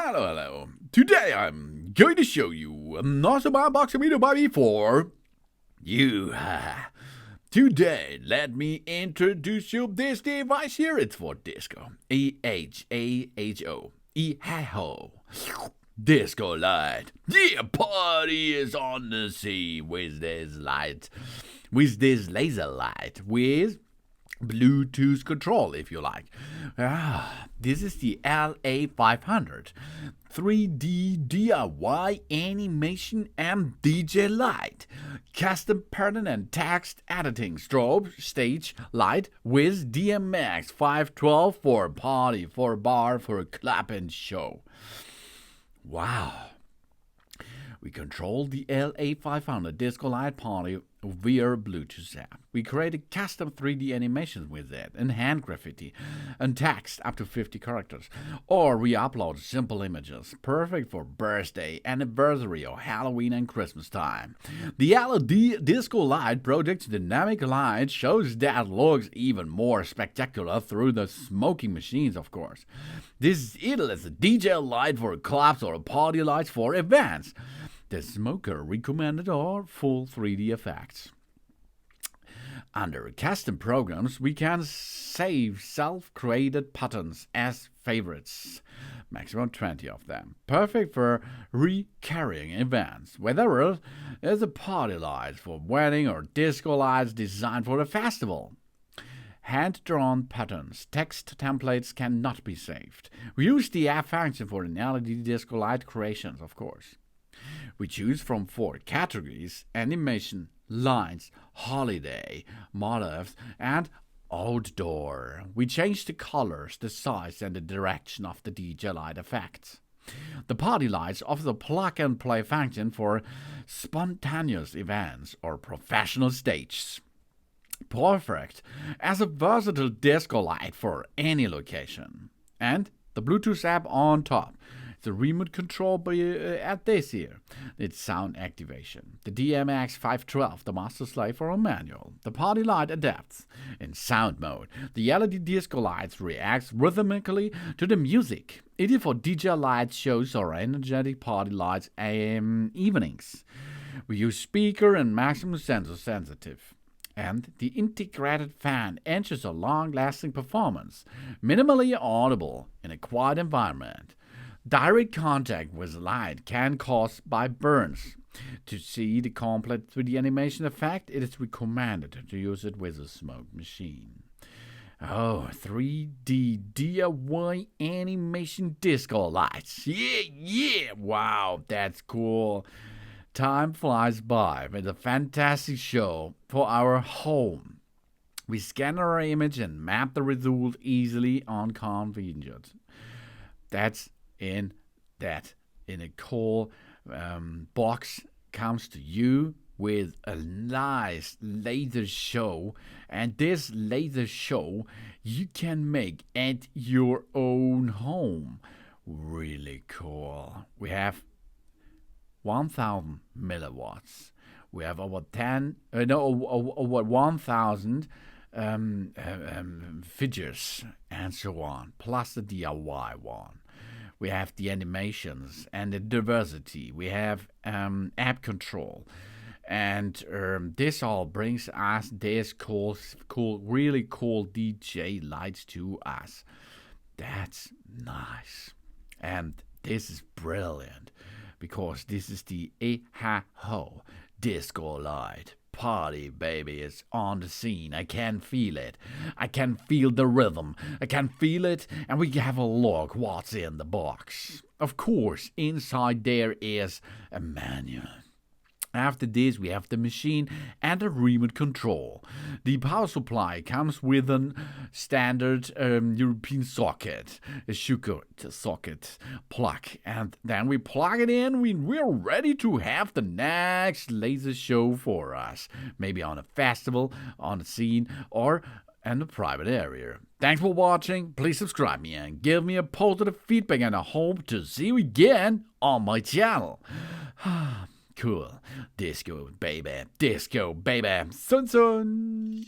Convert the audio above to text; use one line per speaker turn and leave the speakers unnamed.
Hello. Today I'm going to show you another box video by for you. Today, let me introduce you this device here. It's for disco. Ehaho. Ehaho. Disco light. The party is on the sea with this light. With this laser light. With Bluetooth control, if you like. This is the LA500 3D DIY animation and DJ light, custom pattern and text editing, strobe stage light with DMX 512 for a party, for a bar, for a club and show. Wow. We control the LA500 disco light party via Bluetooth app. We created custom 3D animations with it, and hand graffiti, and text up to 50 characters. Or we upload simple images, perfect for birthday, anniversary, or Halloween and Christmas time. The LED disco light project's dynamic light shows that looks even more spectacular through the smoking machines, of course. This is a DJ light for clubs or party lights for events. The smoker recommended are full 3D effects. Under custom programs, we can save self-created patterns as favorites. Maximum 20 of them. Perfect for recurring events, whether it's a party light for wedding or disco lights designed for a festival. Hand-drawn patterns, text templates cannot be saved. We use the app function for an LED disco light creations, of course. We choose from 4 categories: animation, lines, holiday, motifs, and outdoor. We change the colors, the size, and the direction of the DJ light effects. The party lights offer the plug-and-play function for spontaneous events or professional stages. Perfect as a versatile disco light for any location. And the Bluetooth app on top. The remote control at this here. It's sound activation. The DMX 512, the master slave for a manual. The party light adapts in sound mode. The LED disco lights reacts rhythmically to the music. It is for DJ light shows or energetic party lights evenings. We use speaker and maximum sensor sensitive. And the integrated fan ensures a long-lasting performance, minimally audible in a quiet environment. Direct contact with light can cause by burns. To see the complete 3D animation effect, it is recommended to use it with a smoke machine. 3D DIY animation disco lights. Yeah, wow, that's cool. Time flies by with a fantastic show for our home. We scan our image and map the result easily on convenient. That's in a cool box comes to you with a nice laser show, and this laser show you can make at your own home. Really cool. We have 1,000 milliwatts. We have over 1,000 figures and so on, plus the DIY one. We have the animations and the diversity. We have app control. And this all brings us this really cool DJ lights to us. That's nice. And this is brilliant because this is the Ehaho disco light. Party, baby, is on the scene. I can feel it. I can feel the rhythm. I can feel it, and we have a look what's in the box. Of course, inside there is a manual. After this, we have the machine and a remote control. The power supply comes with a standard European socket, a sugar socket plug. And then we plug it in. We're ready to have the next laser show for us. Maybe on a festival, on a scene, or in a private area. Thanks for watching. Please subscribe me and give me a positive feedback, and I hope to see you again on my channel. Cool. Disco, baby. Disco, baby. Sun sun.